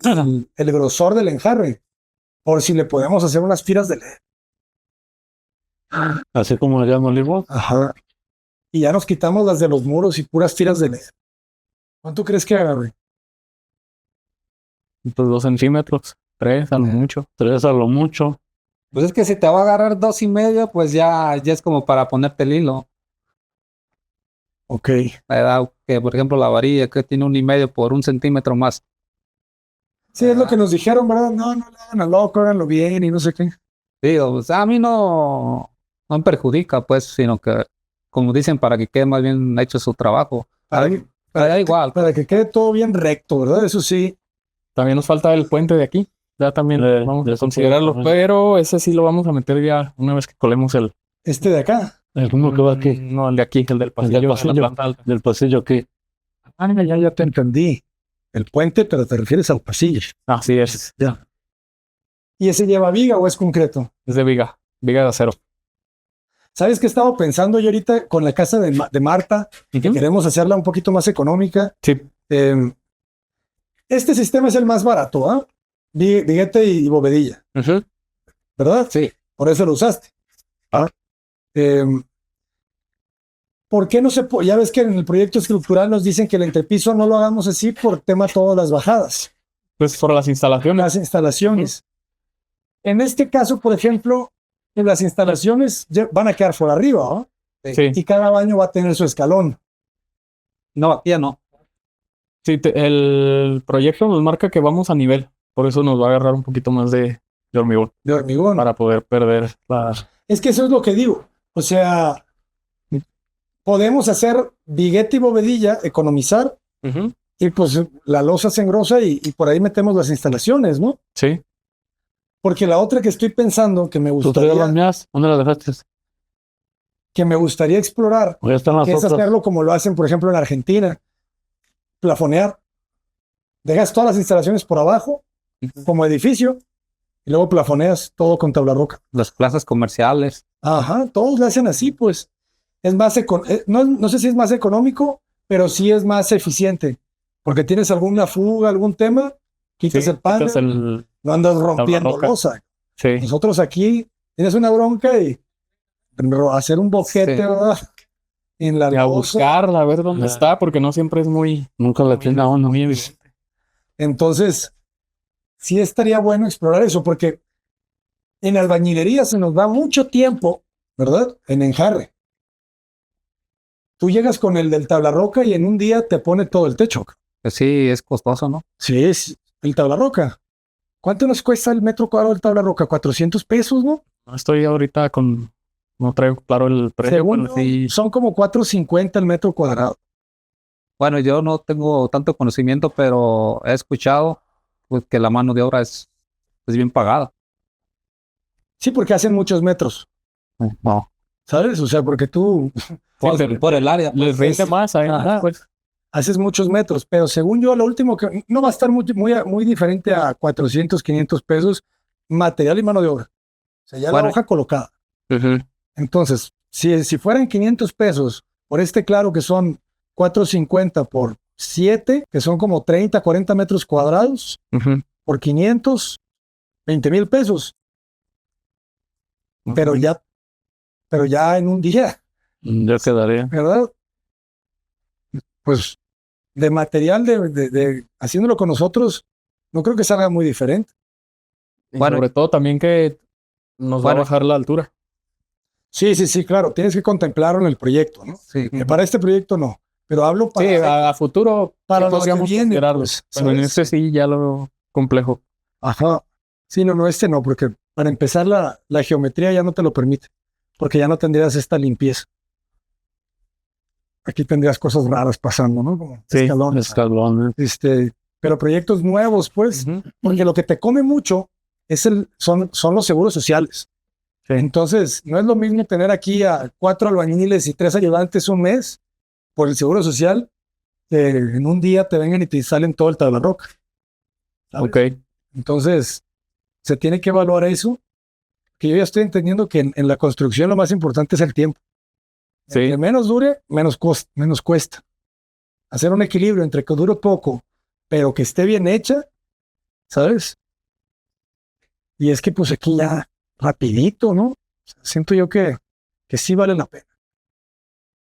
grosor del enjarre, por si le podemos hacer unas tiras de LED. Así como allá en Olivo. Ajá. Y ya nos quitamos las de los muros y puras tiras de LED. ¿Cuánto crees que agarre? Pues 2 centímetros, 3 a lo mucho. 3 a lo mucho. Pues es que si te va a agarrar 2.5, pues ya es como para ponerte el hilo. Ok. La edad que, por ejemplo, la varilla que tiene 1.5 por 1 centímetro más. Sí, es lo que nos dijeron, ¿verdad? No, no le hagan a loco, háganlo bien y no sé qué. Digo, o sea, a mí no me perjudica, pues, sino que, como dicen, para que quede más bien hecho su trabajo. Para, Da igual. para que quede todo bien recto, ¿verdad? Eso sí. También nos falta el puente de aquí. Ya también vamos de a eso considerarlo, también. pero ese sí lo vamos a meter ya una vez que colemos el... Este de acá. El uno que va aquí. No, el de aquí, el del pasillo. del de la pasillo. planta alta. Del pasillo aquí. Ah, ya te entendí. El puente, pero te refieres al pasillo. Así es. Ya. ¿Y ese lleva viga o es concreto? Es de viga de acero. ¿Sabes qué he estado pensando yo ahorita con la casa de Marta? Ujú. Queremos hacerla un poquito más económica. Sí, Este sistema es el más barato, ¿ah? Viguete y bovedilla, ¿verdad? Sí. Por eso lo usaste. Ah. ¿Por qué no se puede? Ya ves que en el proyecto estructural nos dicen que el entrepiso no lo hagamos así por tema de todas las bajadas, pues por las instalaciones. las instalaciones. En este caso, por ejemplo, en las instalaciones van a quedar por arriba, ¿no? Sí, Y cada baño va a tener su escalón. No, aquí ya no. sí, el proyecto nos marca que vamos a nivel. Por eso nos va a agarrar un poquito más de hormigón De hormigón. para poder perder la... Es que eso es lo que digo. O sea, podemos hacer viguete y bovedilla, economizar, Ujú. y pues la losa se engrosa y por ahí metemos las instalaciones, ¿no? Sí, Porque la otra que estoy pensando ¿Tú traías las mías? ¿Dónde las dejaste? que me gustaría explorar, ¿O ya están las que es otras? hacerlo como lo hacen, por ejemplo, en Argentina, plafonear. Dejas todas las instalaciones por abajo, como edificio, y luego plafoneas todo con tabla roca. Las plazas comerciales. Ajá, todos lo hacen así, pues. Es más, no sé si es más económico, pero sí es más eficiente. Porque tienes alguna fuga, algún tema, quitas sí, el panel, quitas el... no andas rompiendo roca. losa. Sí, Nosotros aquí tienes una bronca y hacer un boquete, Sí. ¿verdad? En la y a losa. buscarla, a ver dónde Ah. está, porque no siempre es muy... Nunca la tiene a uno. muy evidente. Entonces, sí estaría bueno explorar eso, porque en albañilería se nos da mucho tiempo, ¿verdad? En enjarre. Tú llegas con el del tablarroca y en un día te pone todo el techo. Pues sí, es costoso, ¿no? Sí, es el tablarroca. ¿Cuánto nos cuesta el metro cuadrado del tablarroca? 400 pesos, ¿no? No estoy ahorita con... No traigo claro el precio, Según pero sí... son como 4.50 el metro cuadrado. Bueno, yo no tengo tanto conocimiento, pero he escuchado pues, que la mano de obra es bien pagada. Sí, porque hacen muchos metros, No. ¿sabes? O sea, porque tú Por el área. Les rinde más a Ajá. ellos, pues. haces muchos metros, pero según yo, lo último que no va a estar muy diferente a 400, 500 pesos material y mano de obra. O sea, ya Bueno. la hoja colocada. Ujú. Entonces, si fueran 500 pesos por este claro que son 450 por 7, que son como 30, 40 metros cuadrados, Ujú. por 500, 20,000 pesos. Pero ya en un día, Ya quedaría. ¿verdad? Pues de material, haciéndolo con nosotros, no creo que salga muy diferente. Y Bueno. sobre todo también que nos va a Bueno. bajar la altura. Sí, claro, tienes que contemplarlo en el proyecto, ¿no? Sí. Que para este proyecto no, pero hablo Sí, para, a futuro para sí los que podríamos vienen, considerarlo. pues, Pero en ¿sabes? este sí ya lo veo complejo. Ajá. Sí, no, este no, porque para empezar la geometría ya no te lo permite, porque ya no tendrías esta limpieza. Aquí tendrías cosas raras pasando, ¿no? Como Sí, escalones. Escalones. Pero proyectos nuevos, pues, Ujú. porque lo que te come mucho son los seguros sociales. Sí. Entonces, no es lo mismo tener aquí a 4 albañiles y 3 ayudantes un mes por el seguro social, que en un día te vengan y te salen todo el tablarroca. ¿Sabes? Ok. Entonces, se tiene que evaluar eso, que yo ya estoy entendiendo que en la construcción lo más importante es el tiempo. Sí. Entre menos dure, menos cuesta. Hacer un equilibrio entre que dure poco, pero que esté bien hecha, ¿sabes? Y es que pues aquí ya rapidito, ¿no? Siento yo que sí vale la pena.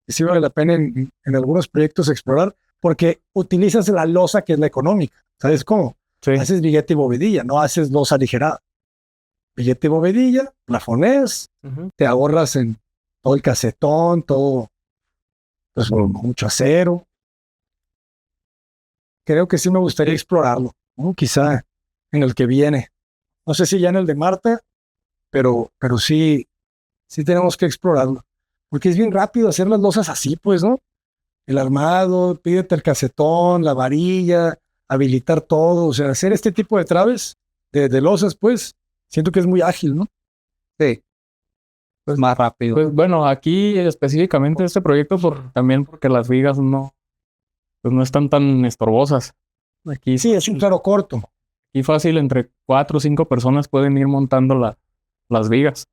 Que sí vale la pena en algunos proyectos explorar, porque utilizas la losa que es la económica. ¿Sabes cómo? Sí. Haces billete y bovedilla, no haces losa aligerada. Billete y bovedilla, plafones, Ujú. te ahorras en todo el casetón, todo, pues mucho acero. Creo que sí me gustaría explorarlo, ¿no? Quizá en el que viene. No sé si ya en el de Marta, pero sí tenemos que explorarlo. Porque es bien rápido hacer las losas así, pues, ¿no? El armado, pídete el casetón, la varilla, habilitar todo. O sea, hacer este tipo de traves de losas, pues, siento que es muy ágil, ¿no? Sí. Pues más rápido. Pues bueno, aquí específicamente este proyecto también porque las vigas pues no están tan estorbosas. Aquí Sí, es un claro corto. y fácil entre 4 o 5 personas pueden ir montando las vigas.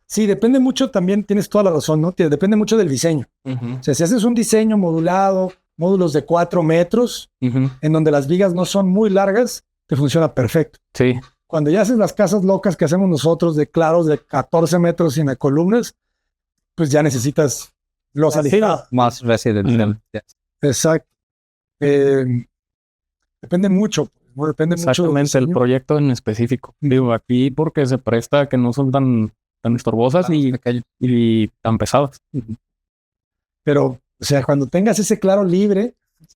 Sí, depende mucho, también tienes toda la razón, ¿no? Depende mucho del diseño. O sea, si haces un diseño modulado, módulos de 4 metros, Ujú. en donde las vigas no son muy largas, te funciona perfecto. Sí, Cuando ya haces las casas locas que hacemos nosotros de claros de 14 metros sin columnas, pues ya necesitas los alijados. Más residencial. Exacto. Depende mucho. ¿No? Depende mucho del exactamente el diseño. proyecto en específico. Digo, aquí porque se presta a que no son tan estorbosas y tan pesadas. Pero, o sea, cuando tengas ese claro libre, Sí.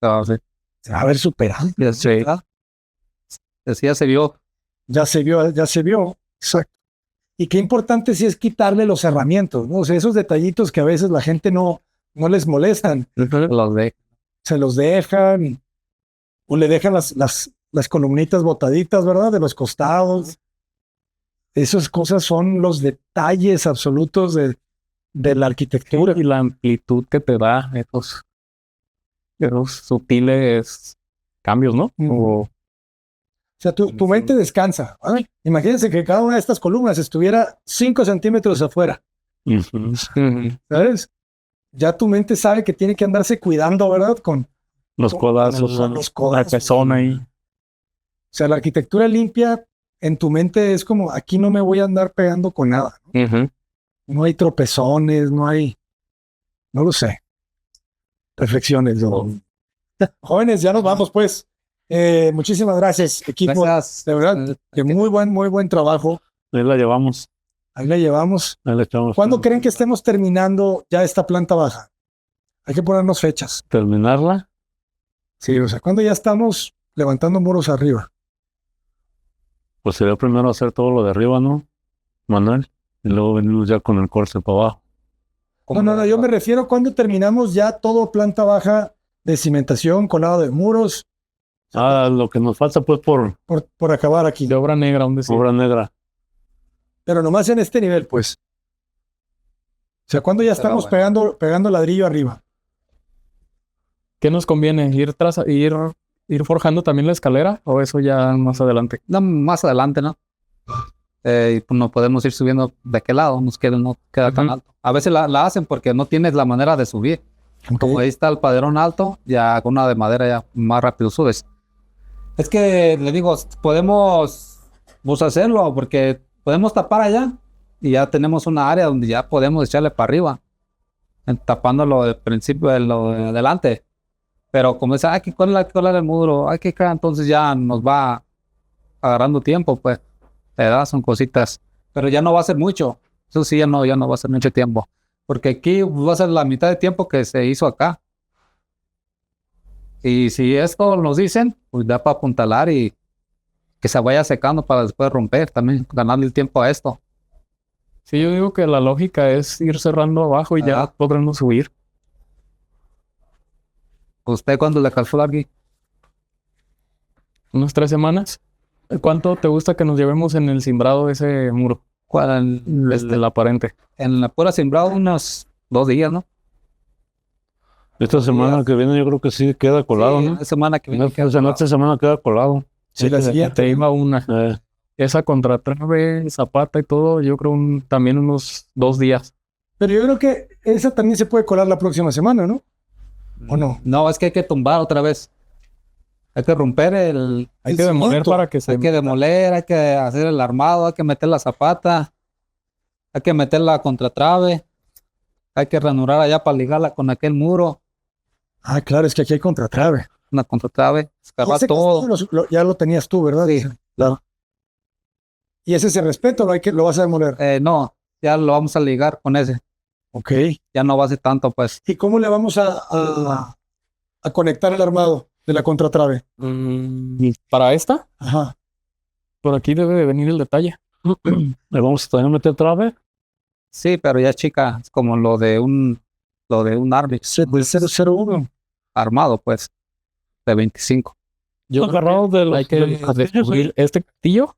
se va a ver superado. Sí. Así ya se vio. Ya se vio, ya se vio. Exacto. Y qué importante sí es quitarle los herramientas, ¿no? O sea, esos detallitos que a veces la gente no les molestan, Los de se los dejan o le dejan las columnitas botaditas, ¿verdad? De los costados. Esas cosas son los detalles absolutos de la arquitectura. Y la amplitud que te da esos sutiles cambios, ¿no? Ujú. O sea, tu mente descansa. Ay, imagínense que cada una de estas columnas estuviera 5 centímetros afuera, ¿sabes? Ya tu mente sabe que tiene que andarse cuidando, ¿verdad? Con Los codazos. los La codos. pezón ahí. O sea, la arquitectura limpia en tu mente es como, aquí no me voy a andar pegando con nada. No hay tropezones, no lo sé. Reflexiones. ¿No? Jóvenes, ya nos vamos pues. Muchísimas gracias, equipo. Gracias. De verdad, que muy buen trabajo. Ahí la llevamos. Ahí la llevamos. Ahí la echamos. ¿Cuándo creen que estemos terminando ya esta planta baja? Hay que ponernos fechas. Terminarla. Sí, o sea, ¿cuándo ya estamos levantando muros arriba? Pues sería primero hacer todo lo de arriba, ¿no, Manuel? Y luego venimos ya con el corte para abajo. No, yo me refiero cuando terminamos ya todo planta baja de cimentación, colado de muros, Lo que nos falta pues por por acabar aquí. De obra negra, un decir. obra negra. Pero nomás en este nivel, pues. O sea, cuando ya estamos pegando ladrillo arriba. ¿Qué nos conviene? ¿Ir forjando también la escalera? ¿O eso ya más adelante? No, más adelante, ¿no? Y pues no podemos ir subiendo de qué lado, no queda tan alto. A veces la hacen porque no tienes la manera de subir. Como ahí está el paderón alto, ya con una de madera ya más rápido subes. Es que le digo, podemos pues, hacerlo porque podemos tapar allá y ya tenemos una área donde ya podemos echarle para arriba, tapándolo del principio de lo de adelante. Pero como dice, hay que colar el muro, hay que caer, entonces ya nos va agarrando tiempo, pues. ¿Verdad? Son cositas, pero ya no va a ser mucho. Eso sí, ya no va a ser mucho tiempo, porque aquí va a ser la mitad de tiempo que se hizo acá. Y si esto nos dicen, pues da para apuntalar y que se vaya secando para después romper, también ganarle el tiempo a esto. Sí, yo digo que la lógica es ir cerrando abajo y ya Ajá. podremos subir. ¿Usted cuándo le calcula aquí? Unas 3 semanas. ¿Cuánto te gusta que nos llevemos en el cimbrado de ese muro? ¿Cuál? Desde la aparente. En la pura sembrado unos 2 días, ¿no? Esta semana que viene yo creo que sí queda colado, Sí, ¿no? la semana que viene. Esta semana queda colado. Sí, la siguiente. Te iba una. Esa contratrave, zapata y todo, yo creo también unos 2 días. Pero yo creo que esa también se puede colar la próxima semana, ¿no? ¿O no? No, es que hay que tumbar otra vez. Hay que romper Hay que demoler cemento. para que se... Hay que demoler, hay que hacer el armado, hay que meter la zapata, hay que meter la contratrave, hay que ranurar allá para ligarla con aquel muro, Ah, claro, es que aquí hay contratrave. una contratrave, escarbar Ese todo. castillo ya lo tenías tú, ¿verdad? Sí. Claro. Y ese se respeta, lo vas a demoler. No, ya lo vamos a ligar con ese, Ok. ya no va a ser tanto, pues. ¿Y cómo le vamos a conectar el armado de la contratrave? Para esta, Ajá. por aquí debe de venir el detalle. Le vamos a también meter trave. Sí, pero ya chica, es como lo de un Armix Del 001. armado, pues, de 25. Yo Agarrado de los, hay que de los castillos, descubrir este castillo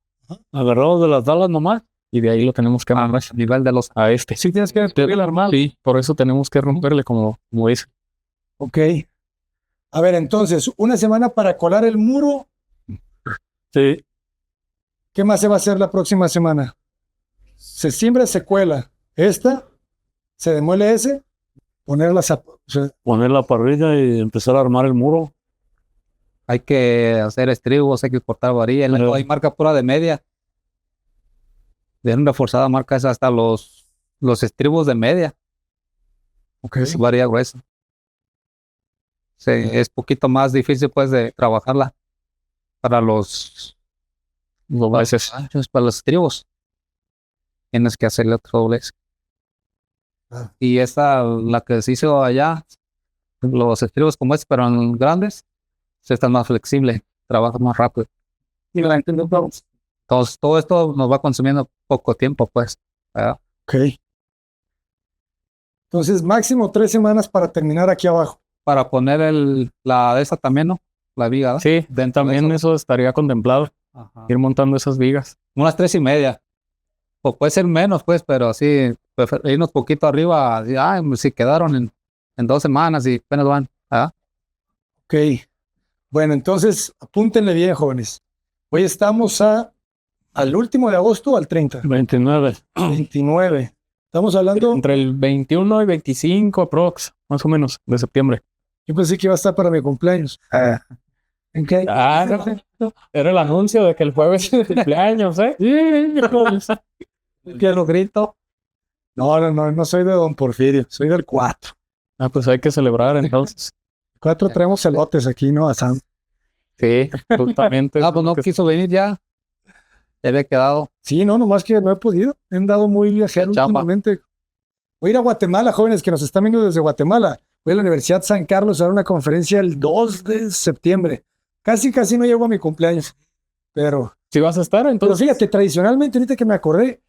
agarrado de las dalas nomás. y de ahí lo tenemos que A armar nivel de los... a este. Sí, tienes que descubrir el armado. Sí, por eso tenemos que romperle como dice. Ok. A ver, entonces, una semana para colar el muro. Sí. ¿Qué más se va a hacer la próxima semana? Se siembra, se cuela. Esta, se demuele ese, poner Poner la parrilla y empezar a armar el muro. Hay que hacer estribos, hay que cortar varilla. Hay marca pura de media. De una reforzada marca es hasta los estribos de media. Ok. Es varilla gruesa. Sí, es poquito más difícil pues de trabajarla para los Veces. anchos, para los estribos. Tienes que hacerle otro doblez. Ah. Y esta, la que se hizo allá, los estribos como este, pero en grandes, se está más flexible, trabaja más rápido. Entonces, todo esto nos va consumiendo poco tiempo, pues. ¿Verdad? Ok. Entonces, máximo 3 semanas para terminar aquí abajo. Para poner la de esa también, ¿no? La viga, ¿verdad? Sí, también eso estaría contemplado, Ajá. ir montando esas vigas. Unas 3:30. O puede ser menos, pues, pero sí, irnos poquito arriba. Si quedaron en 2 semanas y apenas van. ¿Ah? Ok. Bueno, entonces, apúntenle bien, jóvenes. Hoy estamos al último de agosto o al 30. 29. 29. Estamos hablando, Entre el 21 y 25 aprox, más o menos, de septiembre. yo pensé que iba a estar para mi cumpleaños. Ok. No, era el anuncio de que el jueves es el cumpleaños, ¿eh? Que lo grito. No soy de Don Porfirio, soy del 4. Ah, pues hay que celebrar entonces. 4 traemos elotes aquí, ¿no? Asando. Sí, justamente. Pues no quiso venir ya. Ya había quedado. Sí, no, nomás que no he podido. He andado muy viajero Chapa. últimamente. Voy a ir a Guatemala, jóvenes que nos están viendo desde Guatemala. Voy a la Universidad San Carlos a dar una conferencia el 2 de septiembre. Casi no llego a mi cumpleaños. Pero Si vas a estar, entonces. fíjate, tradicionalmente, ahorita que me acordé,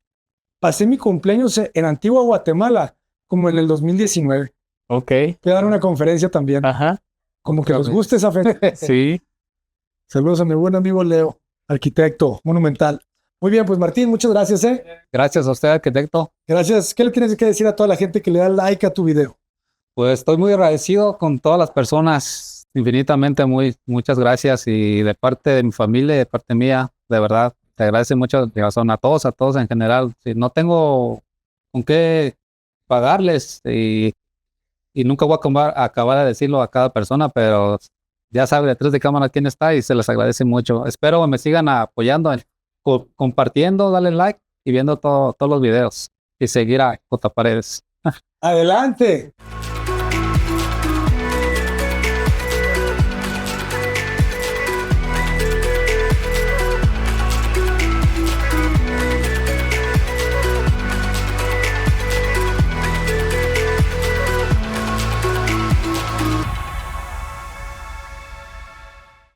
pasé mi cumpleaños en Antigua Guatemala, como en el 2019. Ok. Voy a dar una conferencia también. Ajá. Como que les guste esa fecha. Sí. Saludos a mi buen amigo Leo, arquitecto monumental. Muy bien, pues Martín, muchas gracias, ¿eh? Gracias a usted, arquitecto. Gracias. ¿Qué le tienes que decir a toda la gente que le da like a tu video? Pues estoy muy agradecido con todas las personas. Infinitamente, muchas gracias. Y de parte de mi familia, y de parte mía, de verdad, te agradece mucho de razón a todos en general. Si no tengo con qué pagarles y nunca voy a acabar de decirlo a cada persona, pero ya sabe detrás de cámara quién está y se les agradece mucho. Espero me sigan apoyando, compartiendo, darle like y viendo todos los videos y seguir a J Paredes. Adelante.